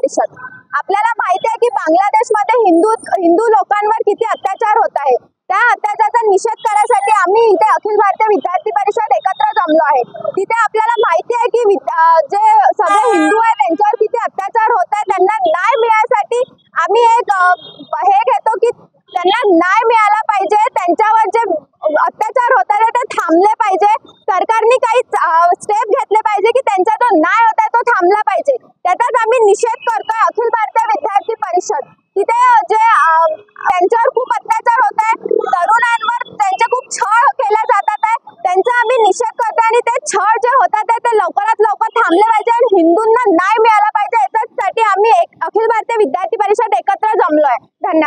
परिषद। आपल्याला माहिती आहे की बांगलादेशमध्ये हिंदू लोकांवर किती अत्याचार होत आहे। त्या अत्याचाराचा निषेध करण्यासाठी आम्ही इथे अखिल भारतीय विद्यार्थी परिषद एकत्र जमलो आहे। तिथे आपल्याला माहिती आहे की जे सगळे हिंदू आहेत त्यांच्यावर किती अत्याचार होत आहे। त्यांना न्याय मिळण्यासाठी आम्ही एक हे घेतो की त्यांना न्याय मिळाला पाहिजे। त्यांच्यावर जे अत्याचार होतात ते थांबले पाहिजे। सरकारने काही स्टेप घेतले पाहिजे की त्यांचा जो न्याय होता तो थांबला पाहिजे। त्याचाच आम्ही निषेध करतोय अखिल भारतीय विद्यार्थी परिषद। तिथे जे त्यांच्यावर खूप अत्याचार होत आहे, तरुणांवर त्यांचे खूप छळ केले जातात आहे, त्यांचा आम्ही निषेध करतोय आणि ते छळ जे होतात ते लवकरात लवकर थांबले पाहिजे आणि हिंदूंना न्याय मिळाला पाहिजे। याच्यासाठी आम्ही अखिल भारतीय विद्यार्थी परिषद एकत्र जमलोय। धन्यवाद।